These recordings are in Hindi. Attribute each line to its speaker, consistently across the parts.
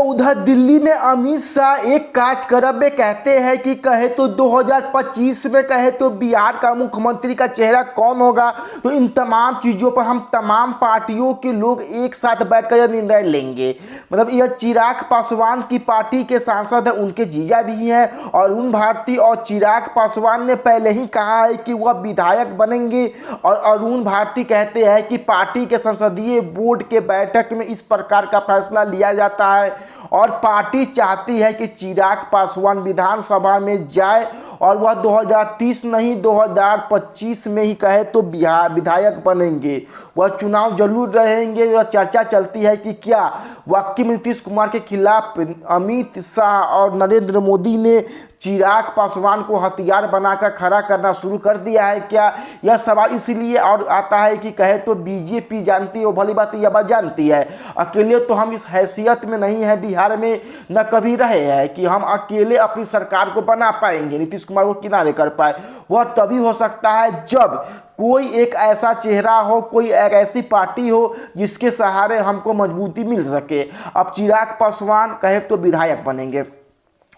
Speaker 1: उधर दिल्ली में अमित शाह एक कार्यक्रम में कहते हैं कि कहे तो 2025 में कहे तो बिहार का मुख्यमंत्री का चेहरा कौन होगा। तो इन तमाम चीज़ों पर हम तमाम पार्टियों के लोग एक साथ बैठकर यह निर्णय लेंगे। मतलब यह चिराग पासवान की पार्टी के सांसद हैं, उनके जीजा भी हैं अरुण भारती, और चिराग पासवान ने पहले ही कहा है कि वह विधायक बनेंगे। और अरुण भारती कहते हैं कि पार्टी के संसदीय बोर्ड के बैठक में इस प्रकार का फैसला लिया जाता है और पार्टी चाहती है कि चिराग पासवान विधानसभा में जाए और वह 2030 नहीं 2025 में ही कहे तो बिहार विधायक बनेंगे। वह चुनाव जरूर रहेंगे। यह चर्चा चलती है कि क्या वाकई में नीतीश कुमार के खिलाफ अमित शाह और नरेंद्र मोदी ने चिराग पासवान को हथियार बनाकर खड़ा करना शुरू कर दिया है क्या। यह सवाल इसलिए और आता है कि कहे तो बीजेपी जानती है, वो भली बात यह बात जानती है, अकेले तो हम इस हैसियत में नहीं है, बिहार में न कभी रहे हैं कि हम अकेले अपनी सरकार को बना पाएंगे, नीतीश कुमार को किनारे कर पाए। वह तभी हो सकता है जब कोई एक ऐसा चेहरा हो, कोई एक ऐसी पार्टी हो जिसके सहारे हमको मजबूती मिल सके। अब चिराग पासवान कहे तो विधायक बनेंगे।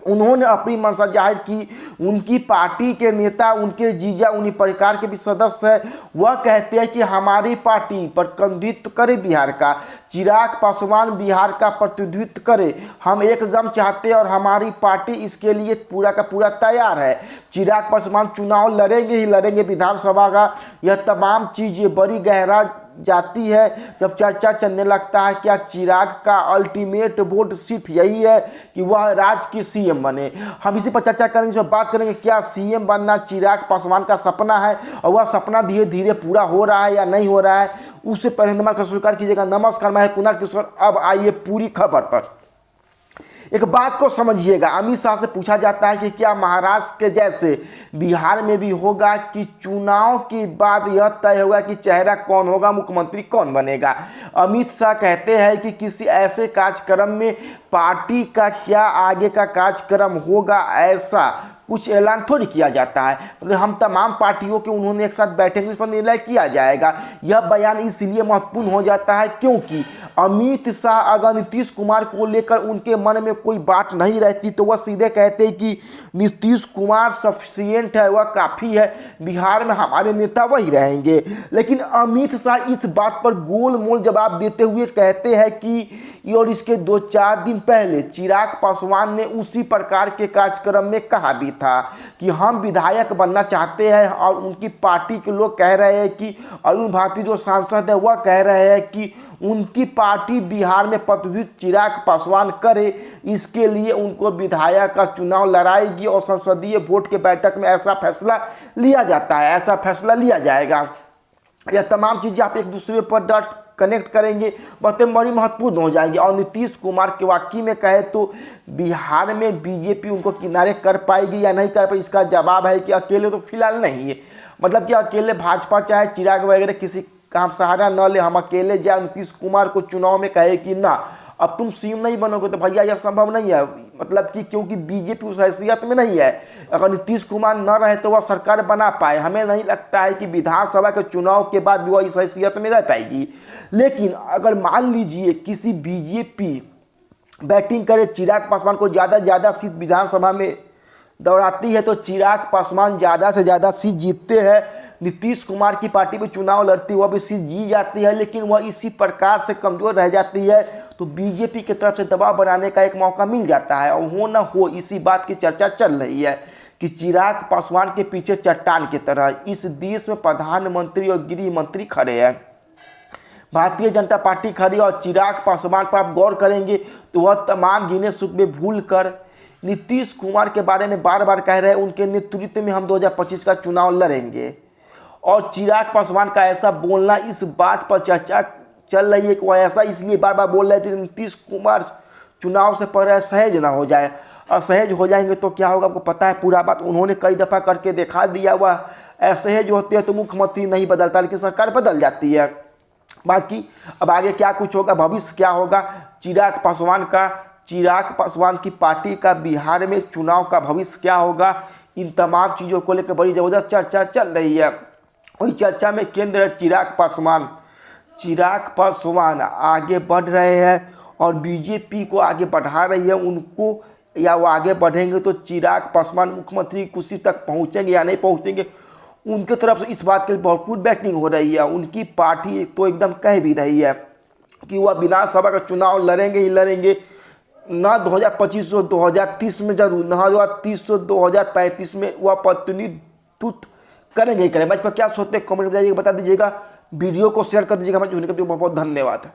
Speaker 1: उन्होंने अपनी मंशा जाहिर की। उनकी पार्टी के नेता, उनके जीजा, उन्हीं परिवार के भी सदस्य हैं, वह कहते हैं कि हमारी पार्टी प्रतिनिधित्व करे बिहार का, चिराग पासवान बिहार का प्रतिनिधित्व करे, हम एकदम चाहते हैं और हमारी पार्टी इसके लिए पूरा का पूरा तैयार है। चिराग पासवान चुनाव लड़ेंगे ही लड़ेंगे विधानसभा का। यह तमाम चीज़ें बड़ी गहरा जाती है जब चर्चा चलने लगता है क्या चिराग का अल्टीमेट वोट सिर्फ यही है कि वह राज्य की सीएम बने। हम इसी पर चर्चा करेंगे, इस पर बात करेंगे क्या सीएम बनना चिराग पासवान का सपना है और वह सपना धीरे धीरे पूरा हो रहा है या नहीं हो रहा है। उससे पहले नमस्कार स्वीकार कीजिएगा। नमस्कार, मैं कुणाल किशोर। अब आइए पूरी खबर पर। एक बात को समझिएगा, अमित शाह से पूछा जाता है कि क्या महाराष्ट्र के जैसे बिहार में भी होगा कि चुनाव के बाद यह तय होगा कि चेहरा कौन होगा, मुख्यमंत्री कौन बनेगा। अमित शाह कहते हैं कि किसी ऐसे कार्यक्रम में पार्टी का क्या आगे का कार्यक्रम होगा ऐसा कुछ ऐलान थोड़ी किया जाता है। मतलब हम तमाम पार्टियों के उन्होंने एक साथ बैठेंगे, इस पर निर्णय किया जाएगा। यह बयान इसलिए महत्वपूर्ण हो जाता है क्योंकि अमित शाह अगर नीतीश कुमार को लेकर उनके मन में कोई बात नहीं रहती तो वह सीधे कहते हैं कि नीतीश कुमार सफिशिएंट है, वह काफ़ी है, बिहार में हमारे नेता वही रहेंगे। लेकिन अमित शाह इस बात पर गोल मोल जवाब देते हुए कहते हैं कि और इसके 2-4 दिन पहले चिराग पासवान ने उसी प्रकार के कार्यक्रम में कहा भी था कि हम विधायक बनना चाहते हैं और उनकी पार्टी के लोग कह रहे हैं कि अरुण भारती जो सांसद है वह कह रहे हैं कि उनकी पार्टी बिहार में प्रतिनिधित्व चिराग पासवान करे, इसके लिए उनको विधायक का चुनाव लड़ाएगी और संसदीय बोर्ड के बैठक में ऐसा फैसला लिया जाता है, ऐसा फैसला लिया जाएगा। यह तमाम चीज़ें आप एक दूसरे पर डट कनेक्ट करेंगे, बातें बड़ी महत्वपूर्ण हो जाएंगी। और नीतीश कुमार के वाकई में कहे तो बिहार में बीजेपी उनको किनारे कर पाएगी या नहीं कर पाएगी, इसका जवाब है कि अकेले तो फिलहाल नहीं है। मतलब कि अकेले भाजपा चाहे चिराग वगैरह किसी का सहारा न ले, हम अकेले जाए नीतीश कुमार को चुनाव में कहे कि ना अब तुम सीएम नहीं बनोगे, तो भैया यह संभव नहीं है। मतलब कि क्योंकि बीजेपी उस हैसियत में नहीं है, अगर नीतीश कुमार न रहे तो वह सरकार बना पाए। हमें नहीं लगता है कि विधानसभा के चुनाव के बाद भी वह इस हैसियत में रह पाएगी। लेकिन अगर मान लीजिए किसी बीजेपी बैटिंग करे, चिराग पासवान को ज़्यादा सीट विधानसभा में दौड़ाती है तो चिराग पासवान ज़्यादा से ज़्यादा सीट जीतते हैं। नीतीश कुमार की पार्टी भी चुनाव लड़ती है, वह भी सीट जी जाती है, लेकिन वह इसी प्रकार से कमज़ोर रह जाती है तो बीजेपी की तरफ से दबाव बनाने का एक मौका मिल जाता है। और हो न हो इसी बात की चर्चा चल रही है कि चिराग पासवान के पीछे चट्टान की तरह इस देश में प्रधानमंत्री और गृह मंत्री खड़े हैं, भारतीय जनता पार्टी खड़ी। और चिराग पासवान पर आप गौर करेंगे तो वह तमाम गिने सुख में भूल कर नीतीश कुमार के बारे में बार बार कह रहे हैं उनके नेतृत्व में हम 2025 का चुनाव लड़ेंगे। और चिराग पासवान का ऐसा बोलना, इस बात पर चर्चा चल रही है कि वह ऐसा इसलिए बार बार बोल रहे थे नीतीश कुमार चुनाव से पहले असहज ना हो जाए। असहज हो जाएंगे तो क्या होगा, आपको पता है पूरा बात, उन्होंने कई दफ़ा करके दिखा दिया। वह असहज होते हैं तो मुख्यमंत्री नहीं बदलता लेकिन सरकार बदल जाती है। बाकी अब आगे क्या कुछ होगा, भविष्य क्या होगा चिराग पासवान की पार्टी का बिहार में चुनाव का भविष्य क्या होगा, इन तमाम चीज़ों को लेकर बड़ी ज़बरदस्त चर्चा चल रही है। वही चर्चा में केंद्र है चिराग पासवान आगे बढ़ रहे हैं और बीजेपी को आगे बढ़ा रही है, उनको या वो आगे बढ़ेंगे तो चिराग पासवान मुख्यमंत्री कुर्सी तक पहुंचेंगे या नहीं पहुंचेंगे, उनके तरफ से इस बात की भरपूर बैटिंग हो रही है। उनकी पार्टी तो एकदम कह भी रही है कि वह विधानसभा का चुनाव लड़ेंगे ही लड़ेंगे, ना 2025 और 2030 में जरूर, ना 2030 और 2035 में वह प्रतिनिधित्व करेंगे ही करेंगे। भाजपा क्या सोचते हैं कमेंट में बताइएगा, बता दीजिएगा। वीडियो को शेयर कर दीजिएगा। हमारे जुड़ने के लिए बहुत बहुत धन्यवाद।